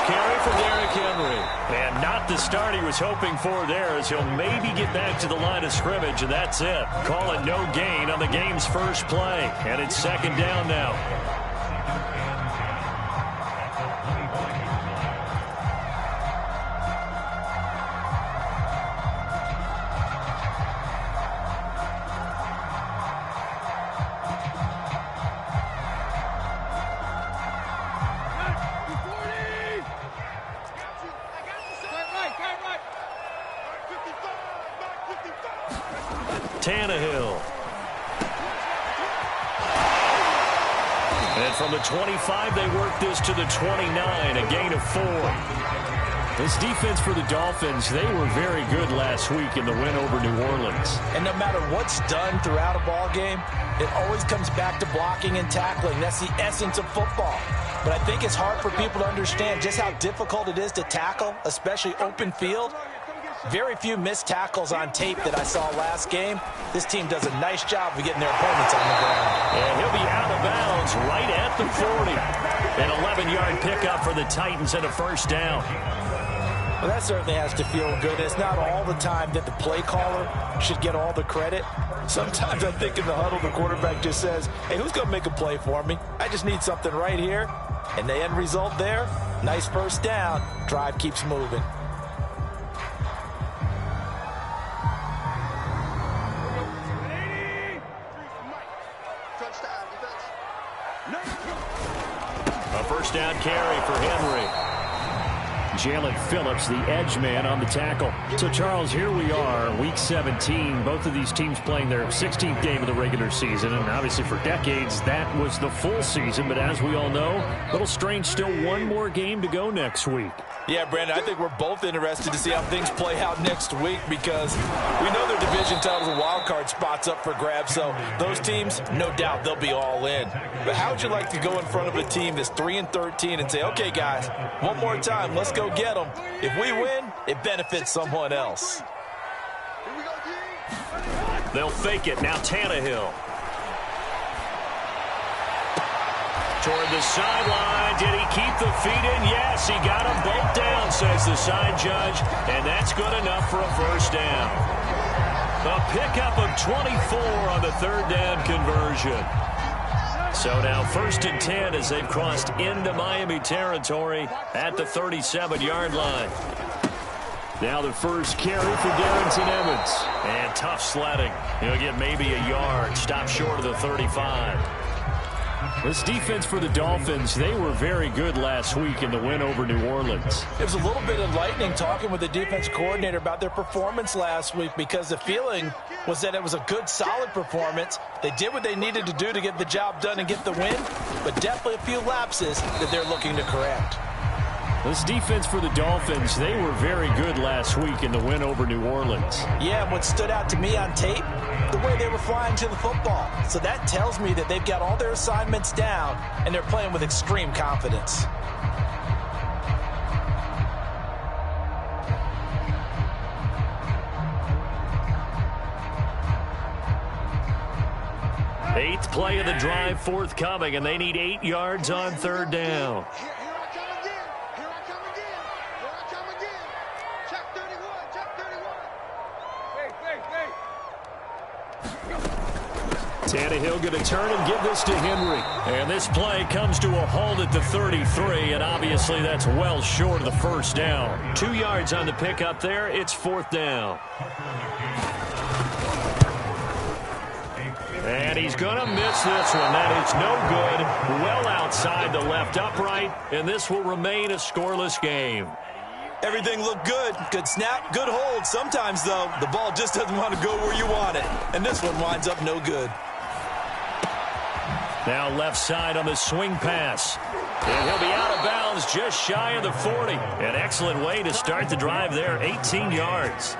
first carry for Derrick Henry. And not the start he was hoping for there, as he'll maybe get back to the line of scrimmage, and that's it. Call it no gain on the game's first play. And it's second down now. Tannehill. And from the 25, they work this to the 29, a gain of 4. This defense for the Dolphins, they were very good last week in the win over New Orleans. And no matter what's done throughout a ball game, it always comes back to blocking and tackling. That's the essence of football. But I think it's hard for people to understand just how difficult it is to tackle, especially open field. Very few missed tackles on tape that I saw last game. This team does a nice job of getting their opponents on the ground. And he'll be out of bounds right at the 40. An 11-yard pickup for the Titans and a first down. Well, that certainly has to feel good. It's not all the time that the play caller should get all the credit. Sometimes I think in the huddle, the quarterback just says, hey, who's going to make a play for me? I just need something right here. And the end result there, nice first down. Drive keeps moving. A first down carry for Henry. Jalen Phillips, the edge man, on the tackle. So, Charles, here we are, Week 17. Both of these teams playing their 16th game of the regular season. And obviously for decades, that was the full season. But as we all know, a little strange, still one more game to go next week. Yeah, Brandon, I think we're both interested to see how things play out next week because we know their division titles and wild card spots up for grabs. So those teams, no doubt, they'll be all in. But how would you like to go in front of a team that's 3-13 and say, okay, guys, one more time, let's go get them. If we win, it benefits someone else. They'll fake it. Now Tannehill. Toward the sideline. Did he keep the feet in? Yes, he got them both down, says the side judge. And that's good enough for a first down. A pickup of 24 on the third down conversion. So now 1st and 10 as they've crossed into Miami territory at the 37-yard line. Now the first carry for Darrington Evans. And tough sledding. He'll get maybe a yard. Stop short of the 35. This defense for the Dolphins, they were very good last week in the win over New Orleans. It was a little bit enlightening talking with the defense coordinator about their performance last week because the feeling was that it was a good, solid performance. They did what they needed to do to get the job done and get the win, but definitely a few lapses that they're looking to correct. This defense for the Dolphins, they were very good last week in the win over New Orleans. Yeah, and what stood out to me on tape, the way they were flying to the football. So that tells me that they've got all their assignments down, and they're playing with extreme confidence. Eighth play of the drive forthcoming, and they need 8 yards on third down. Tannehill going to turn and give this to Henry. And this play comes to a halt at the 33, and obviously that's well short of the first down. 2 yards on the pickup there. It's 4th down. And he's going to miss this one. That is no good. Well outside the left upright, and this will remain a scoreless game. Everything looked good. Good snap, good hold. Sometimes, though, the ball just doesn't want to go where you want it. And this one winds up no good. Now left side on the swing pass. And he'll be out of bounds just shy of the 40. An excellent way to start the drive there, 18 yards.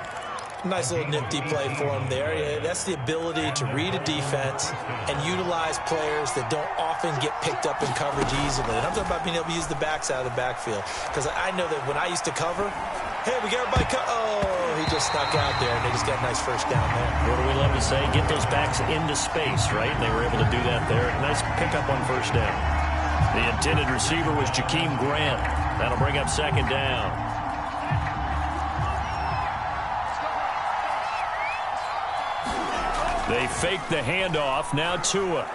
Nice little nifty play for him there. Yeah, that's the ability to read a defense and utilize players that don't often get picked up in coverage easily. And I'm talking about being able to use the backs out of the backfield. Because I know that when I used to cover, hey, we got everybody oh, he just snuck out there, and they just got a nice first down there. What do we love to say? Get those backs into space, right? And they were able to do that there. Nice pickup on first down. The intended receiver was Jakeem Grant. That'll bring up second down. They fake the handoff. Now Tua.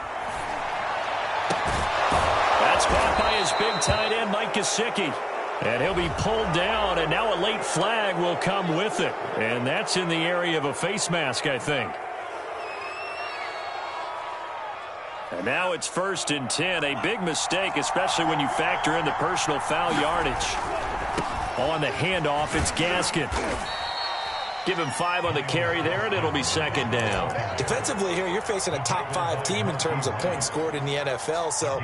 That's caught by his big tight end, Mike Gesicki. And he'll be pulled down, and now a late flag will come with it. And that's in the area of a face mask, I think. And now it's 1st and 10. A big mistake, especially when you factor in the personal foul yardage. On the handoff, it's Gaskin. Give him 5 on the carry there, and it'll be second down. Defensively here, you're facing a top 5 team in terms of points scored in the NFL. So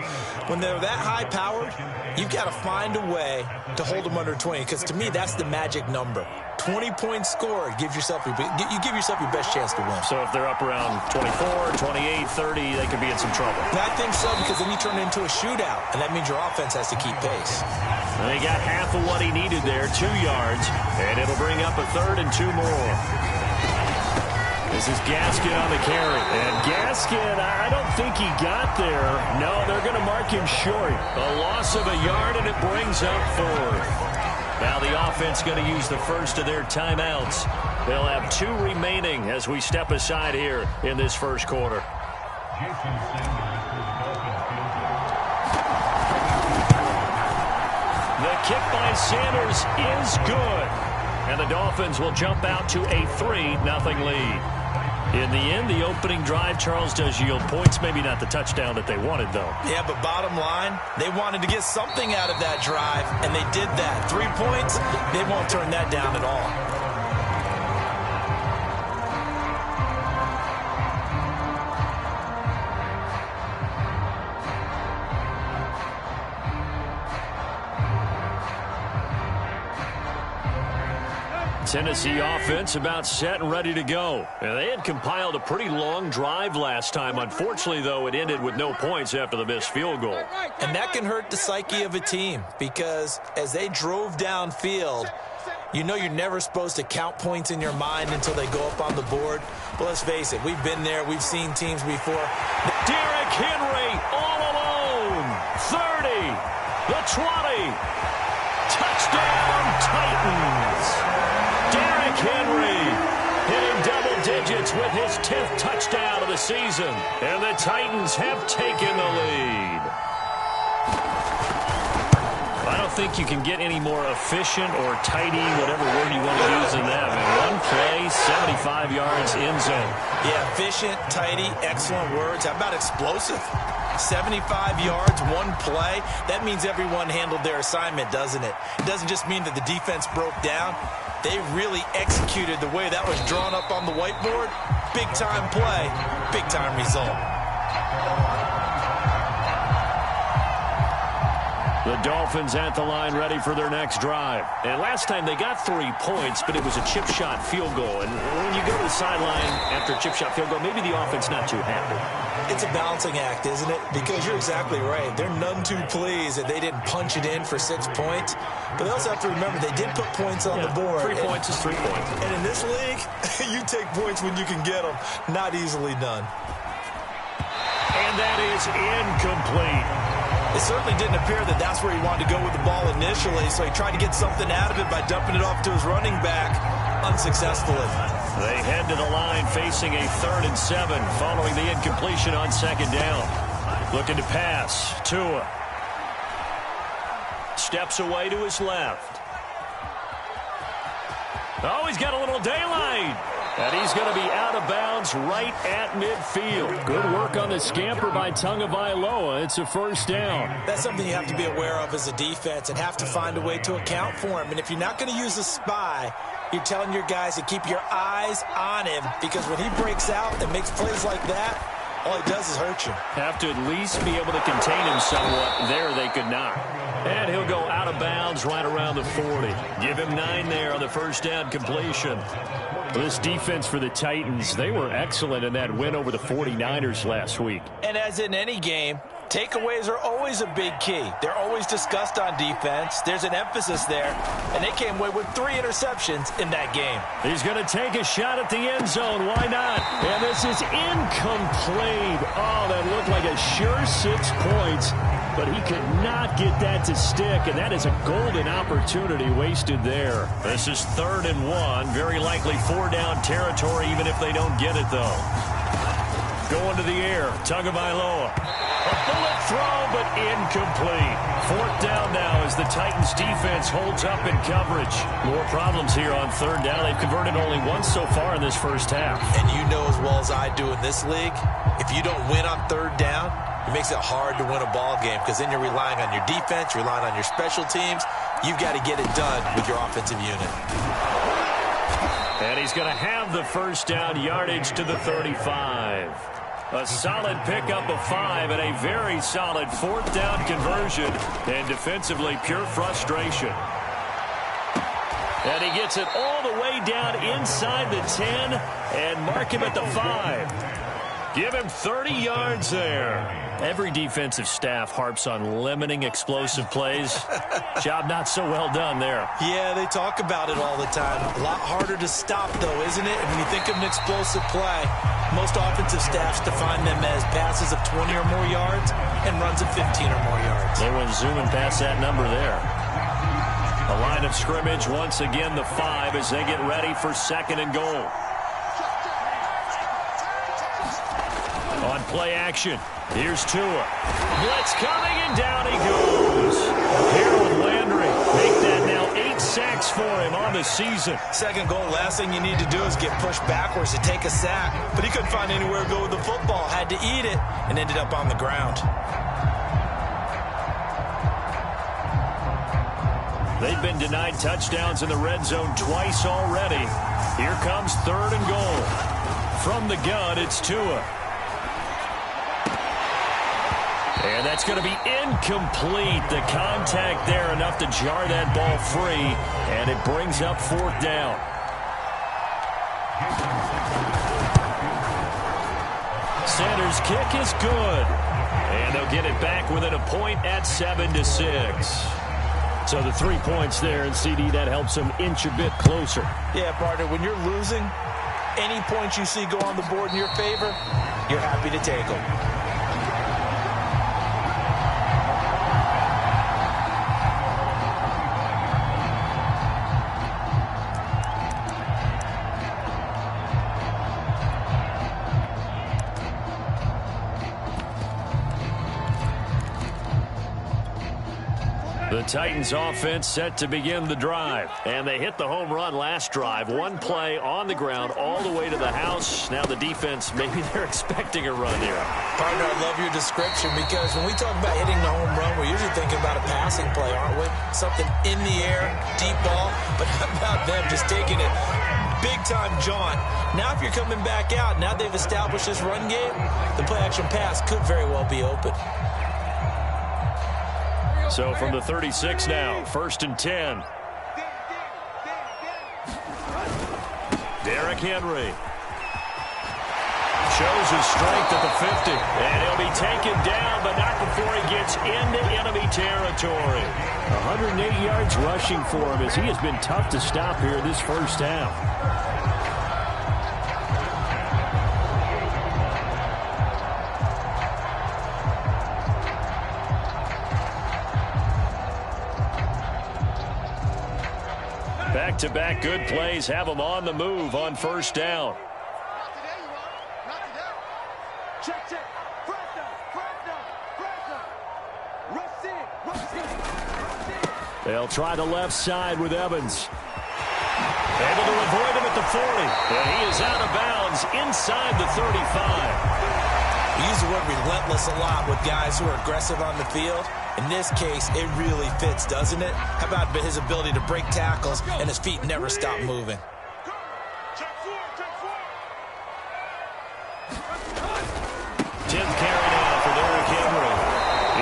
when they're that high-powered, you've got to find a way to hold them under 20. Because to me, that's the magic number. 20 points scored, you give yourself your best chance to win. So if they're up around 24, 28, 30, they could be in some trouble. And I think so, because then you turn it into a shootout, and that means your offense has to keep pace. And they got half of what he needed there, 2 yards, and it'll bring up a 3rd and 2 more. This is Gaskin on the carry. And Gaskin, I don't think he got there. No, they're going to mark him short. A loss of a yard, and it brings up 4th. Now the offense going to use the first of their timeouts. They'll have 2 remaining as we step aside here in this first quarter. The kick by Sanders is good. And the Dolphins will jump out to a 3-0 lead. In the end, the opening drive, Charles, does yield points. Maybe not the touchdown that they wanted, though. Yeah, but bottom line, they wanted to get something out of that drive, and they did that. 3 points, they won't turn that down at all. Tennessee offense about set and ready to go. And they had compiled a pretty long drive last time. Unfortunately, though, it ended with no points after the missed field goal. And that can hurt the psyche of a team, because as they drove downfield, you know you're never supposed to count points in your mind until they go up on the board. But let's face it, we've been there. We've seen teams before. Derrick Henry all alone. 30. The 20. Touchdown, Titans. Derrick Henry hitting double digits with his 10th touchdown of the season. And the Titans have taken the lead. I don't think you can get any more efficient or tidy, whatever word you want to use in that. Man, 1 play, 75 yards, end zone. Yeah, efficient, tidy, excellent words. How about explosive? 75 yards, 1 play. That means everyone handled their assignment, doesn't it? It doesn't just mean that the defense broke down. They really executed the way that was drawn up on the whiteboard. Big-time play, big-time result. The Dolphins at the line ready for their next drive. And last time they got 3 points, but it was a chip shot field goal. And when you go to the sideline after a chip shot field goal, maybe the offense not too happy. It's a balancing act, isn't it? Because you're exactly right. They're none too pleased that they didn't punch it in for 6 points. But they also have to remember they did put points on the board. 3 points is 3 points. And in this league, you take points when you can get them. Not easily done. And that is incomplete. It certainly didn't appear that that's where he wanted to go with the ball initially, so he tried to get something out of it by dumping it off to his running back unsuccessfully. They head to the line facing a 3rd and 7 following the incompletion on 2nd down. Looking to pass. Tua steps away to his left. Oh, he's got a little daylight. And he's going to be out of bounds right at midfield. Good work on the scamper by Tagovailoa. It's a 1st down. That's something you have to be aware of as a defense and have to find a way to account for him. And if you're not going to use a spy, you're telling your guys to keep your eyes on him, because when he breaks out and makes plays like that, all he does is hurt you. Have to at least be able to contain him somewhat. There they could not. And he'll go out of bounds right around the 40. Give him 9 there on the 1st down completion. This defense for the Titans, they were excellent in that win over the 49ers last week. And as in any game, takeaways are always a big key. They're always discussed on defense. There's an emphasis there. And they came away with 3 interceptions in that game. He's going to take a shot at the end zone. Why not? And this is incomplete. Oh, that looked like a sure 6 points. but he could not get that to stick, and that is a golden opportunity wasted there. This is 3rd and 1, very likely 4-down territory, even if they don't get it, though. Going to the air, Tagovailoa. A bullet throw, but incomplete. 4th down now as the Titans defense holds up in coverage. More problems here on 3rd down. They've converted only once so far in this first half. And you know as well as I do in this league, if you don't win on 3rd down, it makes it hard to win a ball game because then you're relying on your defense, you're relying on your special teams. You've got to get it done with your offensive unit. And he's going to have the first down, yardage to the 35. A solid pickup of 5 and a very solid 4th down conversion. And defensively, pure frustration. And he gets it all the way down inside the 10 and mark him at the 5. Give him 30 yards there. Every defensive staff harps on limiting explosive plays. Job not so well done there. Yeah, they talk about it all the time. A lot harder to stop, though, isn't it? And when you think of an explosive play, most offensive staffs define them as passes of 20 or more yards and runs of 15 or more yards. They went zooming past that number there. A line of scrimmage, once again the 5 as they get ready for 2nd and goal. On play action, here's Tua. Blitz coming, and down he goes. Harold Landry make that now 8 sacks for him on the season. 2nd goal, last thing you need to do is get pushed backwards to take a sack. But he couldn't find anywhere to go with the football, had to eat it, and ended up on the ground. They've been denied touchdowns in the red zone twice already. Here comes 3rd and goal. From the gun, it's Tua. And that's going to be incomplete. The contact there enough to jar that ball free, and it brings up 4th down. Sanders' kick is good. And they'll get it back within a point at 7-6. So the 3 points there, and CD, that helps them inch a bit closer. Yeah, partner, when you're losing, any points you see go on the board in your favor, you're happy to take them. The Titans offense set to begin the drive. And they hit the home run last drive. One play on the ground all the way to the house. Now the defense, maybe they're expecting a run here. Partner, I love your description because when we talk about hitting the home run, we're usually thinking about a passing play, aren't we? Something in the air, deep ball. But how about them just taking it big-time jaunt? Now if you're coming back out, now they've established this run game, the play-action pass could very well be open. So from the 36 now, 1st and 10. Derrick Henry shows his strength at the 50. And he'll be taken down, but not before he gets into enemy territory. 108 yards rushing for him as he has been tough to stop here this first half. Back-to-back good plays have them on the move on 1st down. They'll try the left side with Evans. Able to avoid him at the 40. And he is out of bounds inside the 35. We use the word relentless a lot with guys who are aggressive on the field. In this case, it really fits, doesn't it? How about his ability to break tackles and his feet never stop moving? Tenth carry now for Derrick Henry.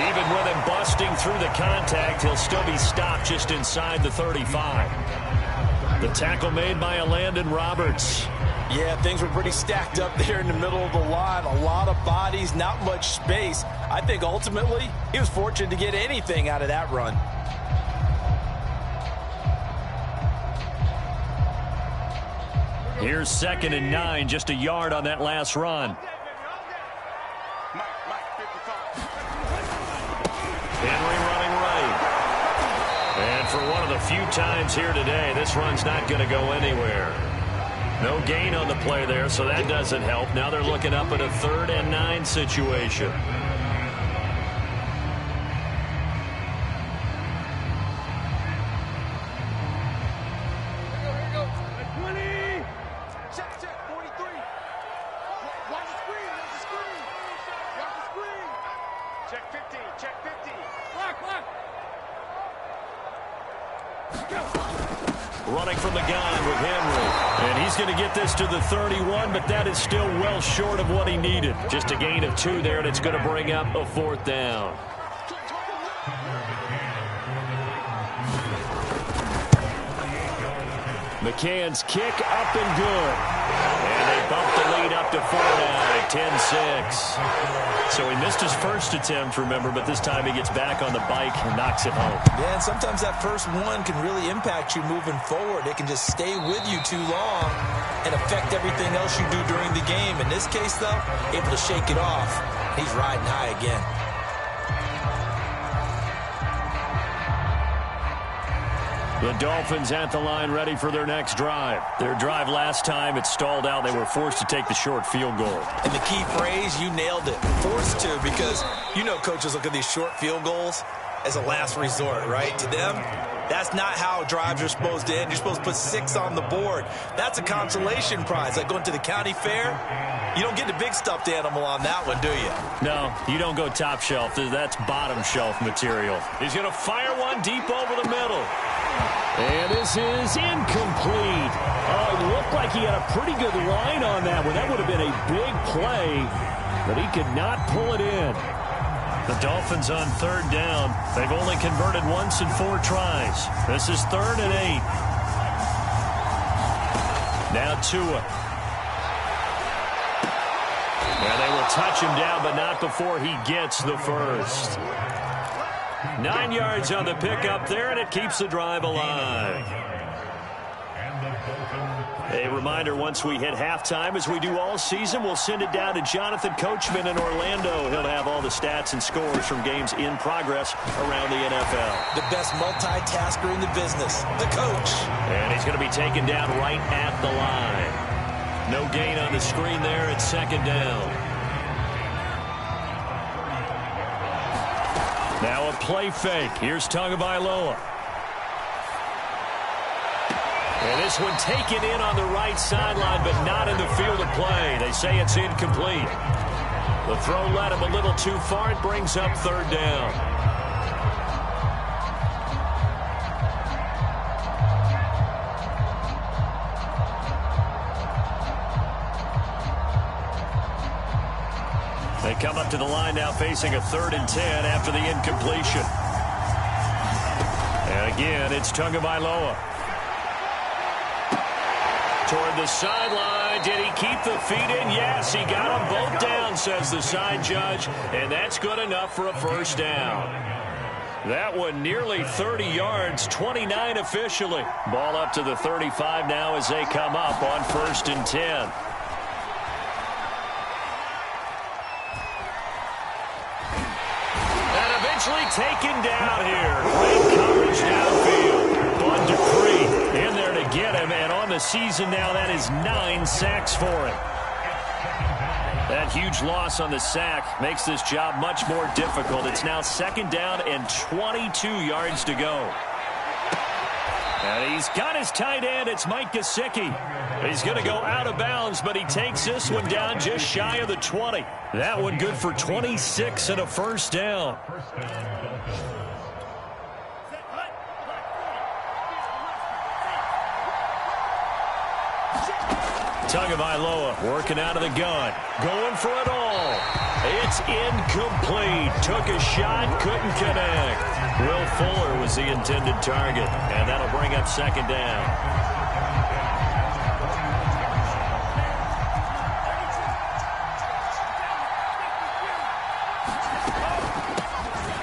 Even with him busting through the contact, he'll still be stopped just inside the 35. The tackle made by Landon Roberts. Yeah, things were pretty stacked up there in the middle of the line. A lot of bodies, not much space. I think ultimately he was fortunate to get anything out of that run. Here's 2nd and 9, just a yard on that last run. Henry running right. And for one of the few times here today, this run's not going to go anywhere. No gain on the play there, so that doesn't help. Now they're looking up at a 3rd and 9 situation. Running from the gun with Henry. And he's going to get this to the 31, but that is still well short of what he needed. Just a gain of 2 there, and it's going to bring up a 4th down. McCann's kick up and good. And they bump the lead up to 4 now, 10-6. So he missed his first attempt, remember, but this time he gets back on the bike and knocks it home. Yeah, and sometimes that first one can really impact you moving forward. It can just stay with you too long and affect everything else you do during the game. In this case, though, able to shake it off. He's riding high again. The Dolphins at the line ready for their next drive. Their drive last time, it stalled out. They were forced to take the short field goal. And the key phrase, you nailed it. Forced to, because you know coaches look at these short field goals as a last resort, right? To them, that's not how drives are supposed to end. You're supposed to put 6 on the board. That's a consolation prize. Like going to the county fair, you don't get the big stuffed animal on that one, do you? No, you don't go top shelf. That's bottom shelf material. He's going to fire one deep over the middle. And this is incomplete. Oh, it looked like he had a pretty good line on that one. That would have been a big play, but he could not pull it in. The Dolphins on 3rd down. They've only converted once in 4 tries. This is 3rd and 8. Now Tua. And they will touch him down, but not before he gets the first. 9 yards on the pickup there, and it keeps the drive alive. A reminder, once we hit halftime, as we do all season, we'll send it down to Jonathan Coachman in Orlando. He'll have all the stats and scores from games in progress around the NFL. The best multitasker in the business, the coach. And he's going to be taken down right at the line. No gain on the screen there. It's 2nd down. Now a play fake. Here's Tagovailoa. And this one taken in on the right sideline, but not in the field of play. They say it's incomplete. The throw led him a little too far. It brings up 3rd down. They come up to the line now facing a 3rd and 10 after the incompletion. And again, it's Tagovailoa. Toward the sideline. Did he keep the feet in? Yes, he got them both down, says the side judge. And that's good enough for a 1st down. That one nearly 30 yards, 29 officially. Ball up to the 35 now as they come up on 1st and 10. Taken down here. Great coverage downfield. Bud Dupree in there to get him, and on the season now, that is 9 sacks for him. That huge loss on the sack makes this job much more difficult. It's now 2nd down and 22 yards to go. And he's got his tight end. It's Mike Gesicki. He's going to go out of bounds, but he takes this one down just shy of the 20. That one good for 26 and a 1st down. Tagovailoa working out of the gun. Going for it all. It's incomplete. Took a shot, couldn't connect. Will Fuller was the intended target, and that'll bring up 2nd down.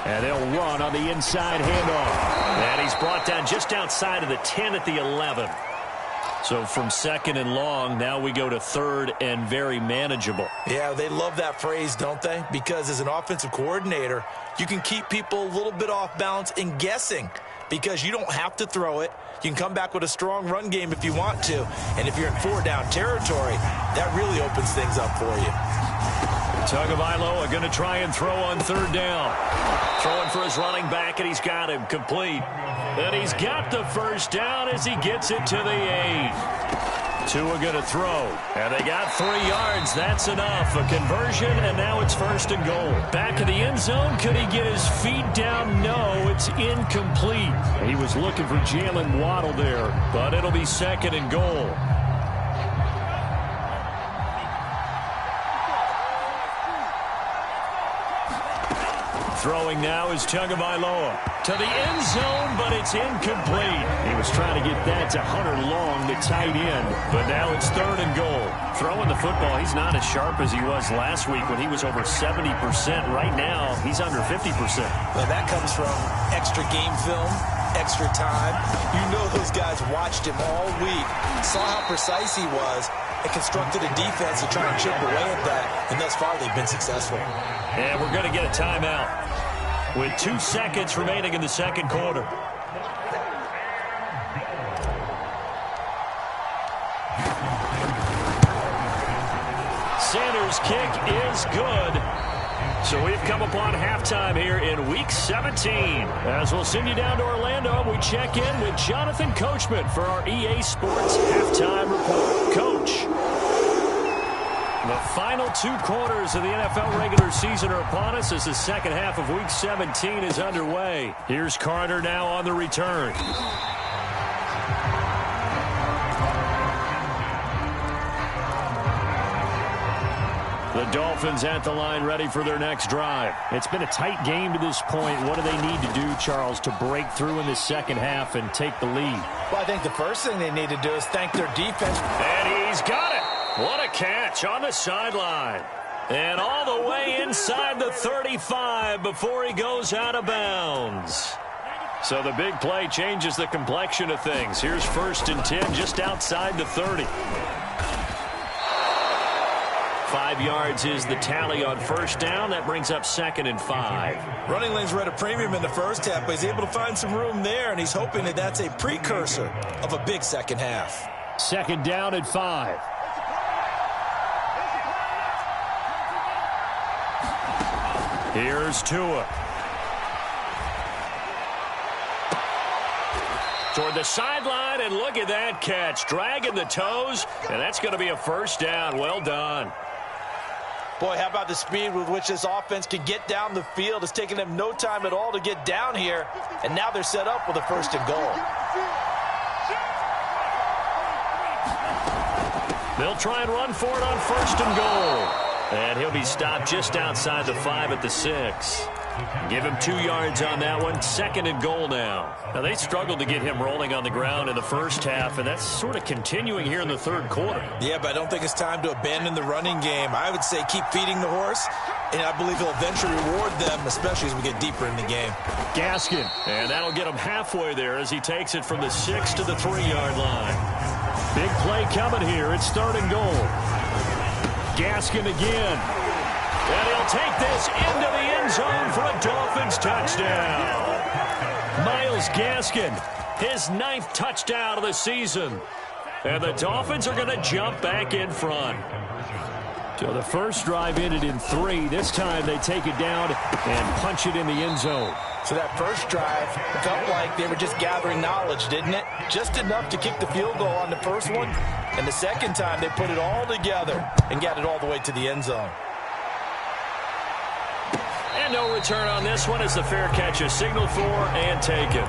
And they'll run on the inside handoff. And he's brought down just outside of the 10 at the 11. So from 2nd and long, now we go to 3rd and very manageable. Yeah, they love that phrase, don't they? Because as an offensive coordinator, you can keep people a little bit off balance and guessing because you don't have to throw it. You can come back with a strong run game if you want to. And if you're in 4-down territory, that really opens things up for you. Tagovailoa going to try and throw on 3rd down. Throwing for his running back, and he's got him complete. And he's got the 1st down as he gets it to the 8. Tua going to throw, and they got 3 yards. That's enough. A conversion, and now it's 1st and goal. Back in the end zone. Could he get his feet down? No, it's incomplete. He was looking for Jalen Waddle there, but it'll be 2nd and goal. Throwing now is Tagovailoa to the end zone, but it's incomplete. He was trying to get that to Hunter Long, the tight end, but now it's 3rd and goal. Throwing the football, he's not as sharp as he was last week when he was over 70%. Right now, he's under 50%. Well, that comes from extra game film, extra time. You know those guys watched him all week, saw how precise he was, and constructed a defense to try and chip away at that, and thus far they've been successful. And we're going to get a timeout with 2 seconds remaining in the 2nd quarter. Sanders' kick is good. So we've come upon halftime here in Week 17. As we'll send you down to Orlando, we check in with Jonathan Coachman for our EA Sports Halftime Report. Coach, the final 2 quarters of the NFL regular season are upon us as the second half of Week 17 is underway. Here's Carter now on the return. The Dolphins at the line ready for their next drive. It's been a tight game to this point. What do they need to do, Charles, to break through in the second half and take the lead? Well, I think the first thing they need to do is thank their defense. And he's got it. What a catch on the sideline. And all the way inside the 35 before he goes out of bounds. So the big play changes the complexion of things. Here's 1st and 10 just outside the 30. 5 yards is the tally on 1st down. That brings up 2nd and 5. Running lanes were at a premium in the first half, but he's able to find some room there, and he's hoping that that's a precursor of a big second half. 2nd down at 5. Here's Tua. Toward the sideline, and look at that catch. Dragging the toes, and that's going to be a 1st down. Well done. Boy, how about the speed with which this offense can get down the field? It's taken them no time at all to get down here, and now they're set up with a 1st and goal. They'll try and run for it on 1st and goal. And he'll be stopped just outside the 5 at the 6. Give him 2 yards on that one. 2nd and goal now. Now, they struggled to get him rolling on the ground in the first half, and that's sort of continuing here in the 3rd quarter. Yeah, but I don't think it's time to abandon the running game. I would say keep feeding the horse, and I believe he'll eventually reward them, especially as we get deeper in the game. Gaskin, and that'll get him halfway there as he takes it from the 6 to the 3-yard line. Big play coming here. It's 3rd and goal. Gaskin again. And he'll take this into the end zone for a Dolphins touchdown. Myles Gaskin, his 9th touchdown of the season. And the Dolphins are going to jump back in front. So the first drive ended in 3. This time they take it down and punch it in the end zone. So that first drive felt like they were just gathering knowledge, didn't it? Just enough to kick the field goal on the first one. And the second time they put it all together and got it all the way to the end zone. And no return on this one as the fair catch is signaled for and taken.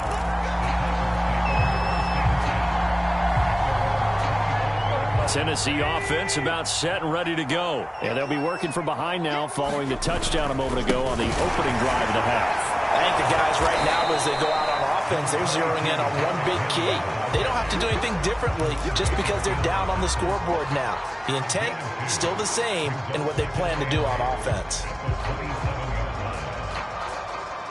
Tennessee offense about set and ready to go. And they'll be working from behind now following the touchdown a moment ago on the opening drive of the half. I think the guys right now, as they go out on offense, they're zeroing in on one big key. They don't have to do anything differently just because they're down on the scoreboard now. The intent is still the same in what they plan to do on offense.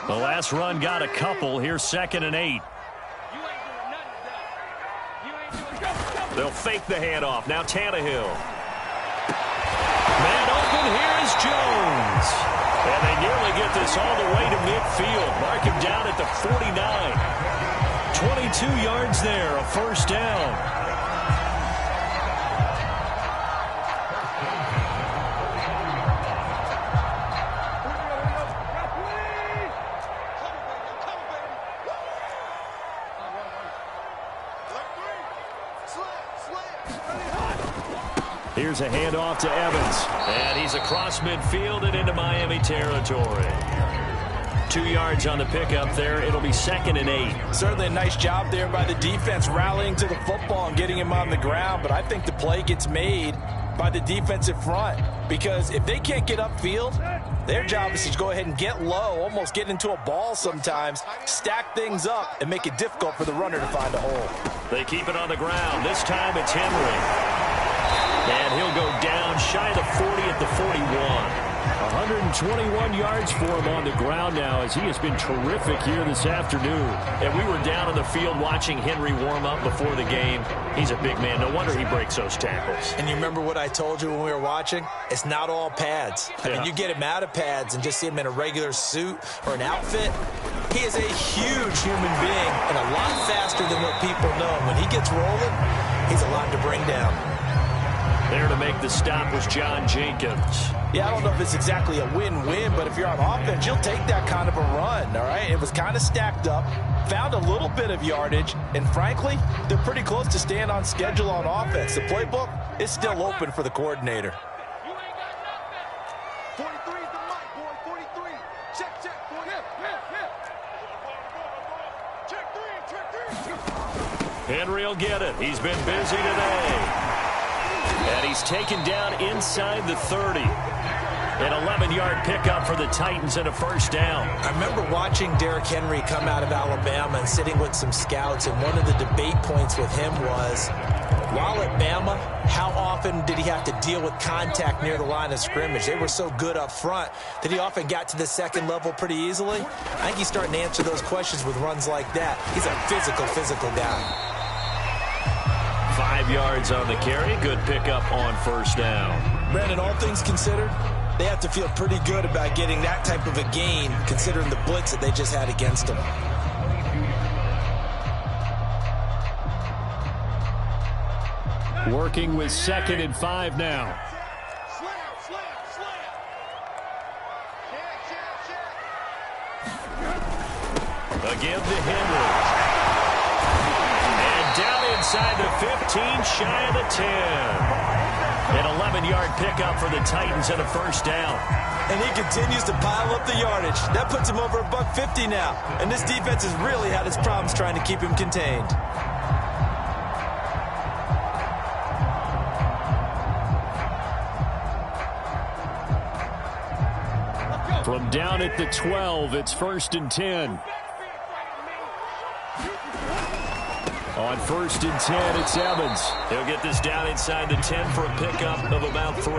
The last run got a couple. Here's 2nd and 8. They'll fake the handoff. Now Tannehill. Man open, here is Jones. And they nearly get this all the way to midfield. Mark him down at the 49. 22 yards there, a first down. Here's a handoff to Evans. And he's across midfield and into Miami territory. 2 yards on the pickup there. It'll be 2nd and 8. Certainly a nice job there by the defense rallying to the football and getting him on the ground. But I think the play gets made by the defensive front. Because if they can't get upfield, their job is to go ahead and get low, almost get into a ball sometimes, stack things up, and make it difficult for the runner to find a hole. They keep it on the ground. This time it's Henry. And he'll go down shy of the 40 at the 41. 121 yards for him on the ground now as he has been terrific here this afternoon. And we were down on the field watching Henry warm up before the game. He's a big man. No wonder he breaks those tackles. And you remember what I told you when we were watching? It's not all pads. I mean, you get him out of pads and just see him in a regular suit or an outfit. He is a huge human being and a lot faster than what people know. When he gets rolling, he's a lot to bring down. There to make the stop was John Jenkins. Yeah, I don't know if it's exactly a win-win, but if you're on offense, you'll take that kind of a run, all right? It was kind of stacked up, found a little bit of yardage, and frankly, they're pretty close to staying on schedule on offense. The playbook is still open for the coordinator. You ain't got nothing. 43 is the mic, boy. 43. Check, 40. Check 3. Henry will get it. He's been busy today. And he's taken down inside the 30. An 11-yard pickup for the Titans and a first down. I remember watching Derrick Henry come out of Alabama and sitting with some scouts, and one of the debate points with him was, while at Bama, how often did he have to deal with contact near the line of scrimmage? They were so good up front that he often got to the second level pretty easily. I think he's starting to answer those questions with runs like that. He's a physical guy. 5 yards on the carry. Good pickup on first down. Brandon, all things considered, they have to feel pretty good about getting that type of a gain, considering the blitz that they just had against them. Working with 2nd and 5 now. Again to Henry. Down inside the 15, shy of the 10. An 11-yard pickup for the Titans and a first down. And he continues to pile up the yardage. That puts him over $150 now. And this defense has really had its problems trying to keep him contained. From down at the 12, it's 1st and 10. On 1st and 10, it's Evans. He'll get this down inside the 10 for a pickup of about 3.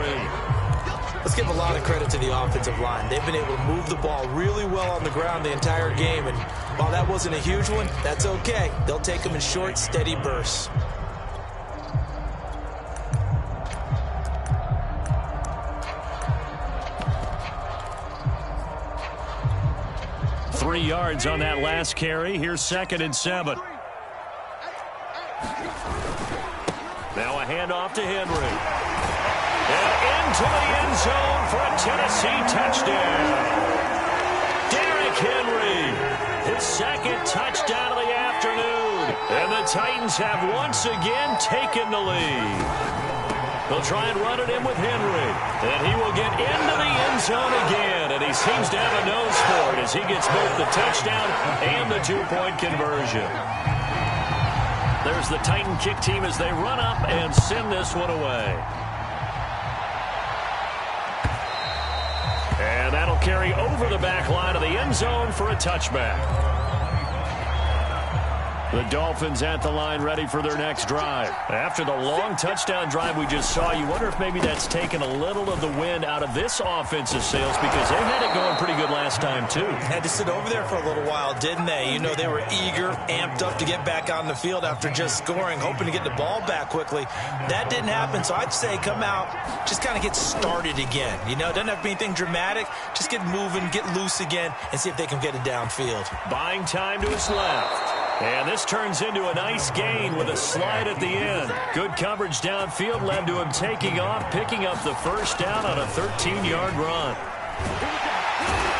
Let's give a lot of credit to the offensive line. They've been able to move the ball really well on the ground the entire game. And while that wasn't a huge one, that's okay. They'll take them in short, steady bursts. Three yards on that last carry. Here's 2nd and 7. Now a handoff to Henry. And into the end zone for a Tennessee touchdown. Derrick Henry, his 2nd touchdown of the afternoon. And the Titans have once again taken the lead. They'll try and run it in with Henry. And he will get into the end zone again. And he seems to have a nose for it as he gets both the touchdown and the 2-point conversion. There's the Titan kick team as they run up and send this one away. And that'll carry over the back line of the end zone for a touchback. The Dolphins at the line, ready for their next drive. After the long touchdown drive we just saw, you wonder if maybe that's taken a little of the wind out of this offensive sails, because they had it going pretty good last time, too. Had to sit over there for a little while, didn't they? You know, they were eager, amped up to get back on the field after just scoring, hoping to get the ball back quickly. That didn't happen, so I'd say come out, just kind of get started again. You know, it doesn't have to be anything dramatic. Just get moving, get loose again, and see if they can get it downfield. Buying time to his left. And this turns into a nice gain with a slide at the end. Good coverage downfield led to him taking off, picking up the first down on a 13-yard run.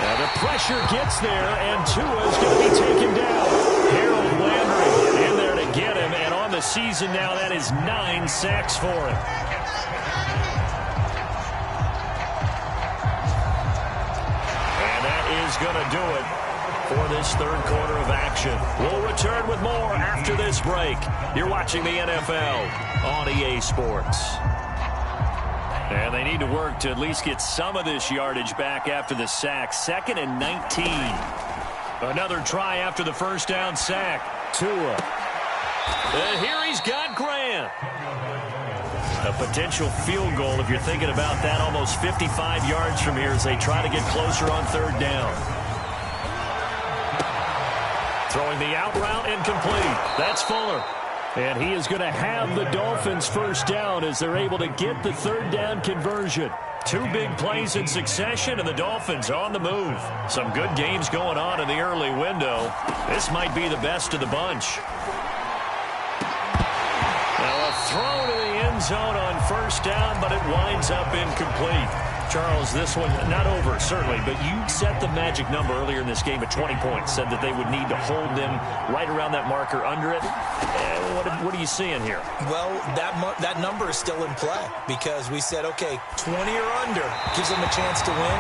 And the pressure gets there, and Tua's going to be taken down. Harold Landry in there to get him, and on the season now, that is 9 sacks for him. And that is going to do it for this third quarter of action. We'll return with more after this break. You're watching the NFL on EA Sports. And they need to work to at least get some of this yardage back after the sack. 2nd and 19. Another try after the first down sack. Tua. And here he's got Grant. A potential field goal, if you're thinking about that, almost 55 yards from here as they try to get closer on third down. Throwing the out route, incomplete. That's Fuller. And he is going to have the Dolphins first down as they're able to get the third down conversion. 2 big plays in succession, and the Dolphins on the move. Some good games going on in the early window. This might be the best of the bunch. Now a throw to the end zone on first down, but it winds up incomplete. Charles, this one not over, certainly, but you set the magic number earlier in this game at 20 points, said that they would need to hold them right around that marker under it. What are you seeing here? Well, that number is still in play because we said, okay, 20 or under gives them a chance to win.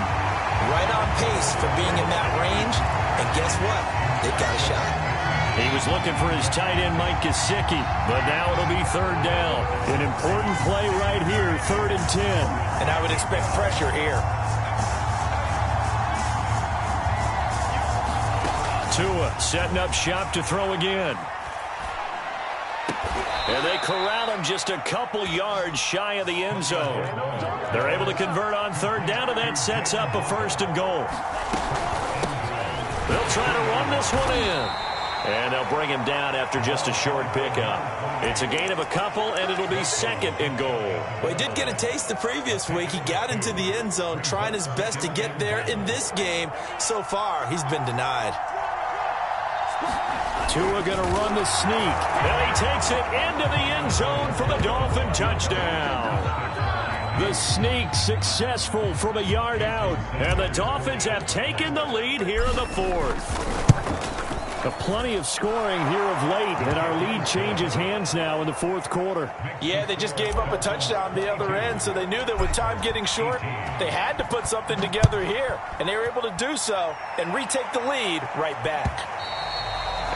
Right on pace for being in that range, and guess what? They've got a shot. He was looking for his tight end, Mike Gesicki, but now it'll be third down. An important play right here, 3rd and 10. And I would expect pressure here. Tua setting up shop to throw again. And they corral him just a couple yards shy of the end zone. They're able to convert on third down, and that sets up a 1st and goal. They'll try to run this one in. And they'll bring him down after just a short pickup. It's a gain of a couple, and it'll be 2nd and goal. Well, he did get a taste the previous week. He got into the end zone, trying his best to get there in this game. So far, he's been denied. Tua going to run the sneak. And he takes it into the end zone for the Dolphin touchdown. The sneak successful from a yard out. And the Dolphins have taken the lead here in the 4th. Plenty of scoring here of late, and our lead changes hands now in the 4th quarter. Yeah, they just gave up a touchdown the other end, so they knew that with time getting short, they had to put something together here, and they were able to do so and retake the lead right back.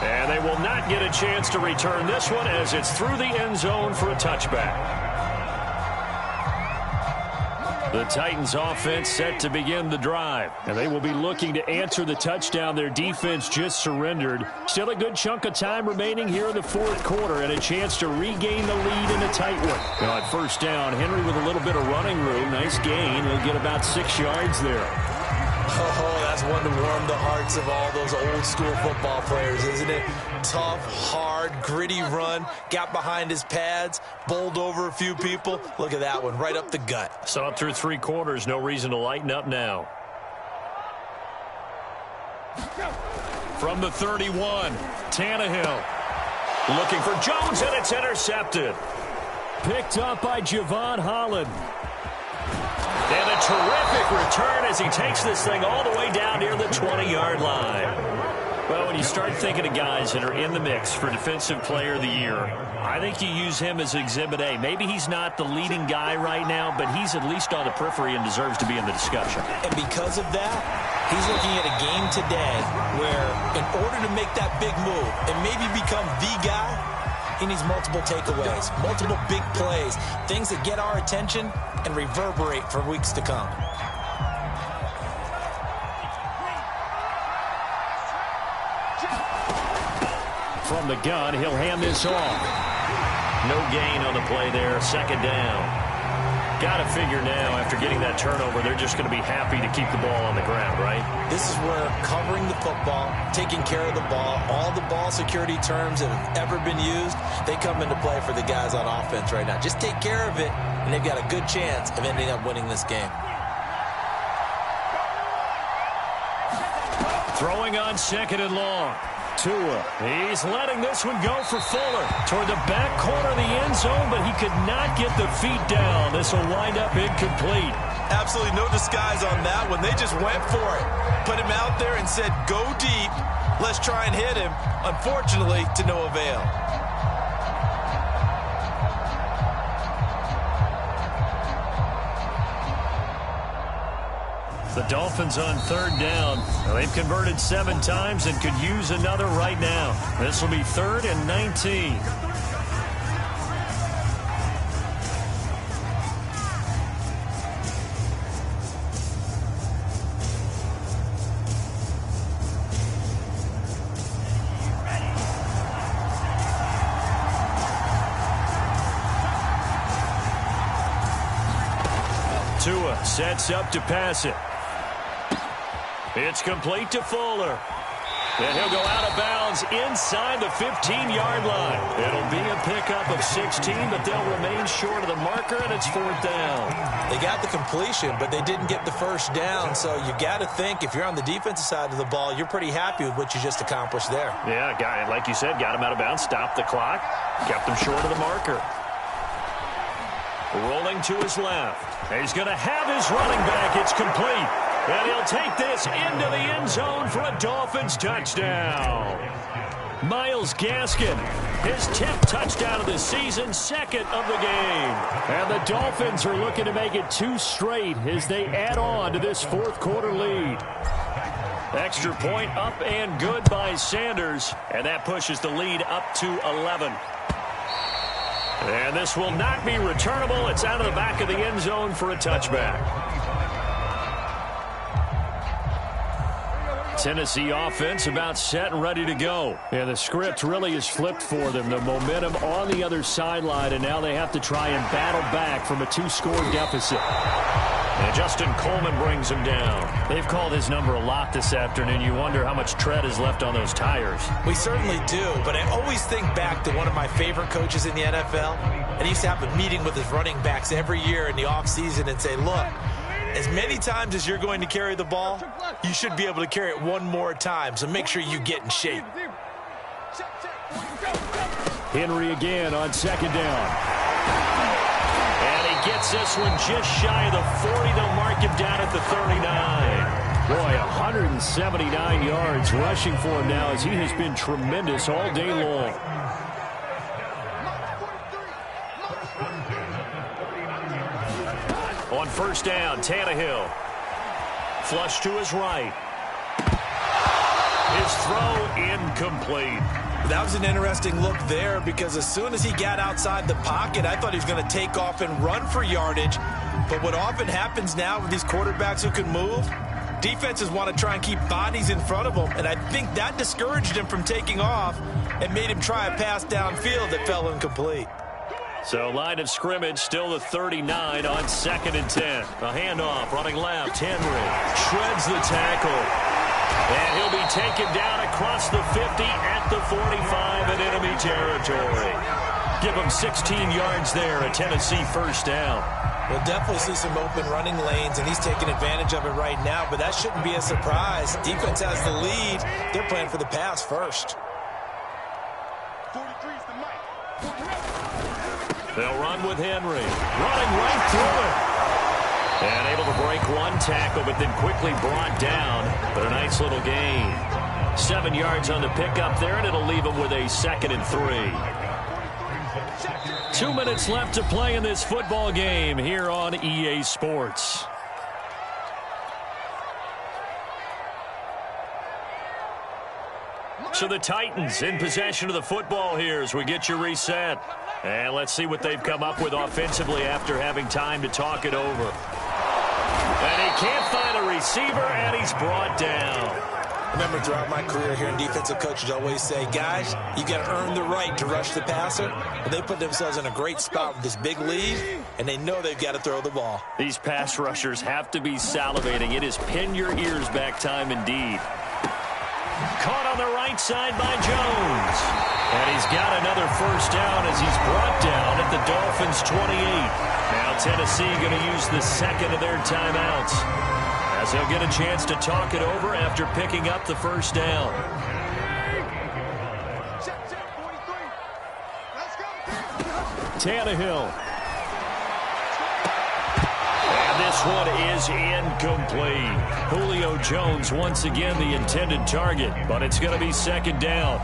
And they will not get a chance to return this one as it's through the end zone for a touchback. The Titans offense set to begin the drive, and they will be looking to answer the touchdown their defense just surrendered. Still a good chunk of time remaining here in the 4th quarter and a chance to regain the lead in a tight one. Now at first down, Henry with a little bit of running room. Nice gain. He'll get about 6 yards there. Oh, that's one to warm the hearts of all those old school football players, isn't it? Tough, hard, gritty run, got behind his pads, bowled over a few people. Look at that one, right up the gut. Saw it through 3 quarters, no reason to lighten up now. From the 31, Tannehill looking for Jones, and it's intercepted. Picked up by Javon Holland. And a terrific return as he takes this thing all the way down near the 20-yard line. Well, when you start thinking of guys that are in the mix for Defensive Player of the Year, I think you use him as Exhibit A. Maybe he's not the leading guy right now, but he's at least on the periphery and deserves to be in the discussion. And because of that, he's looking at a game today where in order to make that big move and maybe become the guy, he needs multiple takeaways, multiple big plays, things that get our attention and reverberate for weeks to come. from the gun. He'll hand this off. No gain on the play there. Second down. Got to figure now, after getting that turnover, they're just going to be happy to keep the ball on the ground, right? This is where covering the football, taking care of the ball, all the ball security terms that have ever been used, they come into play for the guys on offense right now. Just take care of it, and they've got a good chance of ending up winning this game. Throwing on second and long. Tua. He's letting this one go for Fuller toward the back corner of the end zone, but he could not get the feet down. This will wind up incomplete. Absolutely no disguise on that one. They just went for it. Put him out there and said, go deep. Let's try and hit him. Unfortunately, to no avail. The Dolphins on third down. They've converted 7 times and could use another right now. This will be 3rd and 19. Tua sets up to pass it. It's complete to Fuller. And he'll go out of bounds inside the 15-yard line. It'll be a pickup of 16, but they'll remain short of the marker, and it's 4th down. They got the completion, but they didn't get the first down. So you got to think, if you're on the defensive side of the ball, you're pretty happy with what you just accomplished there. Yeah, guy, like you said, got him out of bounds, stopped the clock, kept him short of the marker. Rolling to his left. He's going to have his running back. It's complete. And he'll take this into the end zone for a Dolphins touchdown. Myles Gaskin, his 10th touchdown of the season, 2nd of the game. And the Dolphins are looking to make it 2 straight as they add on to this 4th quarter lead. Extra point up and good by Sanders. And that pushes the lead up to 11. And this will not be returnable. It's out of the back of the end zone for a touchback. Tennessee offense about set and ready to go. Yeah, the script really is flipped for them. The momentum on the other sideline, and now they have to try and battle back from a 2-score deficit. And Justin Coleman brings him down. They've called his number a lot this afternoon. You wonder how much tread is left on those tires. We certainly do, but I always think back to one of my favorite coaches in the NFL. And he used to have a meeting with his running backs every year in the offseason and say, look, as many times as you're going to carry the ball, you should be able to carry it one more time, so make sure you get in shape. Henry again on second down. And he gets this one just shy of the 40. They'll mark him down at the 39. Boy, 179 yards rushing for him now as he has been tremendous all day long. On first down, Tannehill. Flush to his right. His throw incomplete. That was an interesting look there because as soon as he got outside the pocket, I thought he was going to take off and run for yardage. But what often happens now with these quarterbacks who can move, defenses want to try and keep bodies in front of them. And I think that discouraged him from taking off and made him try a pass downfield that fell incomplete. So line of scrimmage still the 39 on 2nd and 10. A handoff running left. Henry shreds the tackle. And he'll be taken down across the 50 at the 45 in enemy territory. Give him 16 yards there, a Tennessee first down. We'll definitely see some open running lanes, and he's taking advantage of it right now, but that shouldn't be a surprise. Defense has the lead. They're playing for the pass first. 43 is the mic. They'll run with Henry. Running right through it. And able to break one tackle, but then quickly brought down. But a nice little gain. 7 yards on the pickup there, and it'll leave him with a 2nd and 3. 2 minutes left to play in this football game here on EA Sports. So the Titans in possession of the football here as we get you reset. And let's see what they've come up with offensively after having time to talk it over. And he can't find a receiver, and he's brought down. I remember throughout my career here in defensive coaches always say, guys, you got to earn the right to rush the passer. And they put themselves in a great spot with this big lead, and they know they've got to throw the ball. These pass rushers have to be salivating. It is pin your ears back time indeed. Caught on the right side by Jones. And he's got another first down as he's brought down at the Dolphins' 28. Now Tennessee going to use the second of their timeouts, as they'll get a chance to talk it over after picking up the first down. Tannehill. And this one is incomplete. Julio Jones once again the intended target, but it's going to be second down.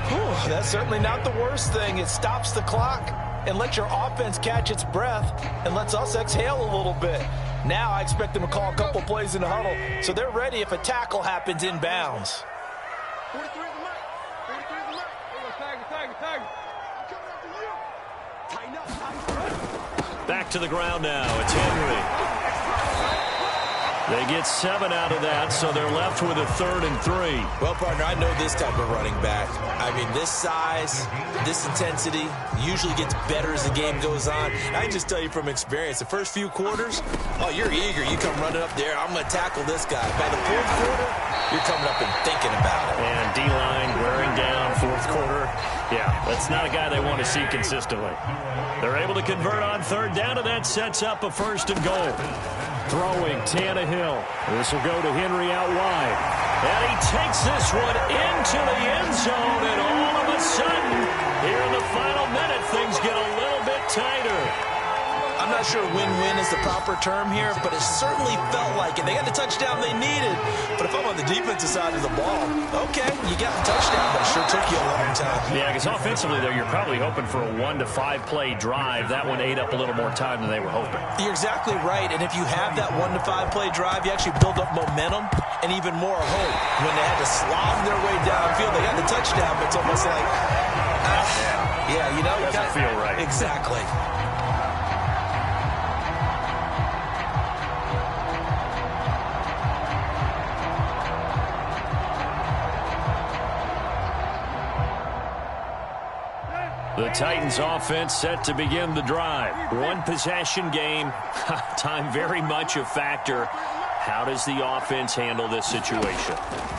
Whew, that's certainly not the worst thing. It stops the clock and lets your offense catch its breath and lets us exhale a little bit. Now I expect them to call a couple plays in the huddle, so they're ready if a tackle happens inbounds. 43 of the mic. 43 of the mic. Tag. I'm coming after you. Tighten up. Back to the ground now. It's Henry. They get 7 out of that, so they're left with a 3rd and 3. Well, partner, I know this type of running back. I mean, this size, this intensity usually gets better as the game goes on. And I can just tell you from experience, the first few quarters, oh, you're eager. You come running up there, I'm going to tackle this guy. By the 4th quarter, you're coming up and thinking about it. And D-line wearing down 4th quarter. Yeah, that's not a guy they want to see consistently. They're able to convert on 3rd down, and that sets up a 1st and goal. Throwing Tannehill. This will go to Henry out wide. And he takes this one into the end zone, and all of a sudden, here in the final minute, things get a little bit tighter. I'm not sure win-win is the proper term here, but it certainly felt like it. They got the touchdown they needed. But if I'm on the defensive side of the ball, okay, you got the touchdown, but it sure took you a long time. Yeah, because offensively, though, you're probably hoping for a 1 to 5 play drive. That one ate up a little more time than they were hoping. You're exactly right, and if you have that 1 to 5 play drive, you actually build up momentum and even more hope. When they had to slob their way downfield, they got the touchdown, but it's almost like, yeah, you know. Doesn't feel right. Exactly. The Titans offense set to begin the drive. 1 possession game. Time very much a factor. How does the offense handle this situation?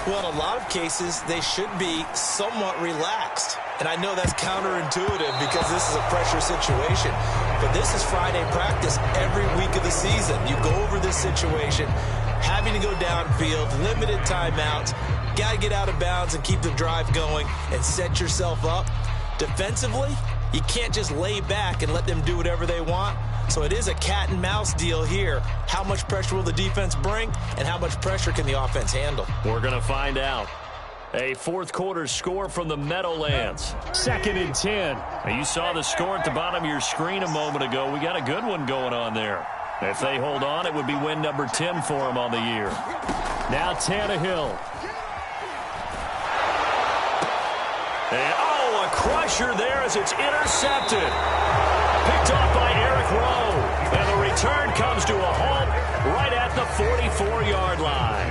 Well, in a lot of cases, they should be somewhat relaxed. And I know that's counterintuitive because this is a pressure situation. But this is Friday practice every week of the season. You go over this situation, having to go downfield, limited timeouts, got to get out of bounds and keep the drive going and set yourself up. Defensively, you can't just lay back and let them do whatever they want. So it is a cat and mouse deal here. How much pressure will the defense bring, and how much pressure can the offense handle? We're going to find out. A 4th quarter score from the Meadowlands. 2nd and 10. Now, you saw the score at the bottom of your screen a moment ago. We got a good one going on there. If they hold on, it would be win number 10 for them on the year. Now Tannehill. And, a crusher there as it's intercepted. Picked off by Eric Rowe. And the return comes to a halt right at the 44-yard line.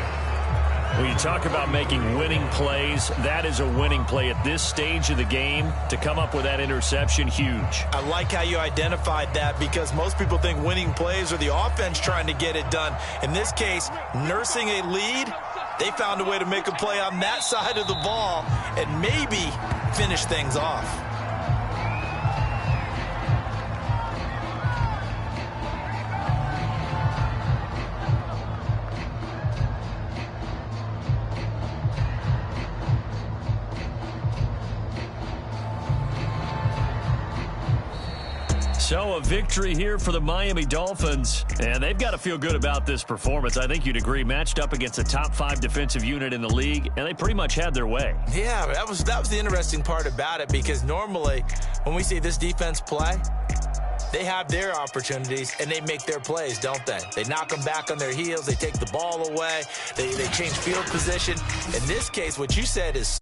When you talk about making winning plays, that is a winning play at this stage of the game. To come up with that interception, huge. I like how you identified that because most people think winning plays are the offense trying to get it done. In this case, nursing a lead, they found a way to make a play on that side of the ball and maybe finish things off. So a victory here for the Miami Dolphins, and they've got to feel good about this performance. I think you'd agree, matched up against a top 5 defensive unit in the league, and they pretty much had their way. Yeah, that was the interesting part about it, because normally when we see this defense play, they have their opportunities and they make their plays, don't they? They knock them back on their heels, they take the ball away, they change field position. In this case, what you said is